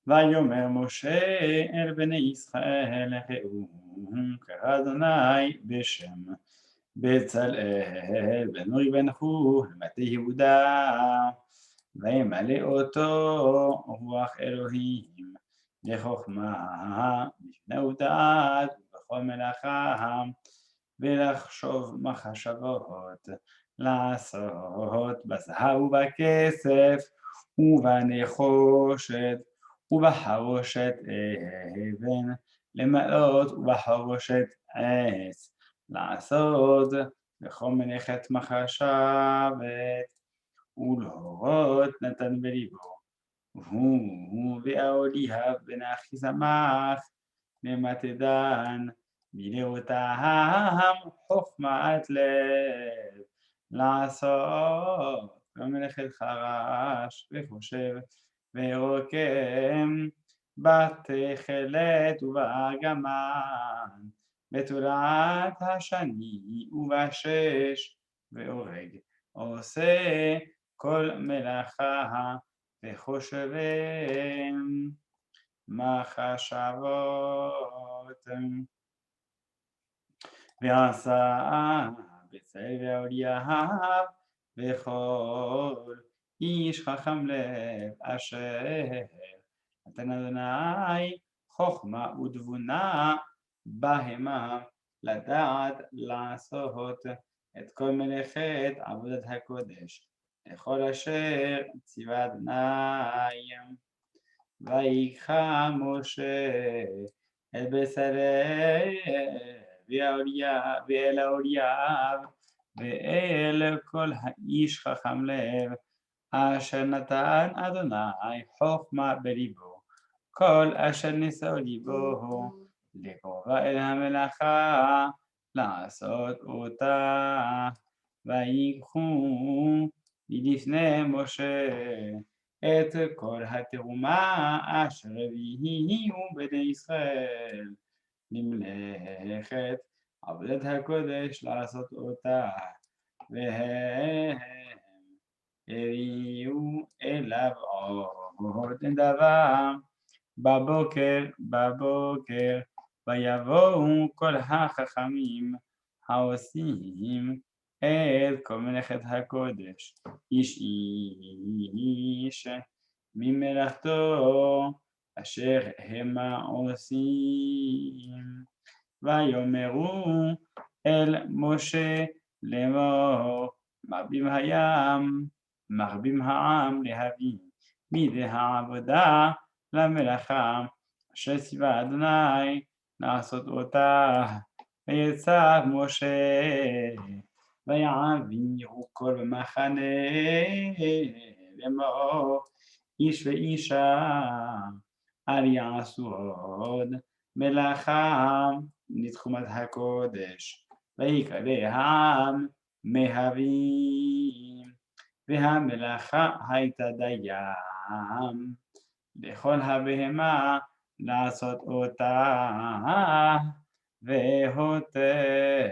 ויאמר משה אל בני ישראל ראו קרא אדוני בשם בצלאל בן אורי בן חור מטה יהודה וימלא אותו רוח אלוהים לחוכמה משנה ודעת ובכל מלאכה ולחשוב מחשבות לעשות בזהב ובכסף ובנחושת ובחרושת אבן למלות ובחרושת עץ לעשות בכל מלאכת מחשבת ולהורות נתן בליבו והוא ואהוליאב בן אחיסמך ממטה דן מילאותם חוכמת לב לעשות במלאכת חרש וחושב ורוקם בתכלת ובארגמן בתולעת השני ובשש והורג עושה כל מלאכה וחושבים מחשבות ועשה בצלאל ואהוליאב וכל איש חכם לב אשר נתן אדוני חוכמה ותבונה בהמה לדעת לעשות את כל מלאכת עבודת הקודש לכל אשר ציווה אדוני. ויקרא משה אל בצלאל ואל אהוליאב ואל כל האיש חכם לב אשר נתן אדוני חוכמה בליבו כל אשר נשאו ליבו לקרובה אל המלאכה לעשות אותה ויקחו מלפני משה את כל התרומה אשר הביאו בני ישראל למלאכת עבודת הקודש לעשות אותה והם הביאו אליו עוד דבר בבוקר ויבואו כל החכמים העושים את כל מלאכת הקודש איש איש ממלאכתו אשר המה עושים ויאמרו אל משה לאמור מרבים העם להביא מידי העבודה למלאכה אשר ציווה אדוני לעשות אותה ויצב משה ויעבירו כל במחנה לאמור איש ואישה אל יעשו עוד מלאכה לתחומת הקודש ויקרא העם מהווים והמלאכה הייתה דיים לכל הבהמה לעשות אותה והותר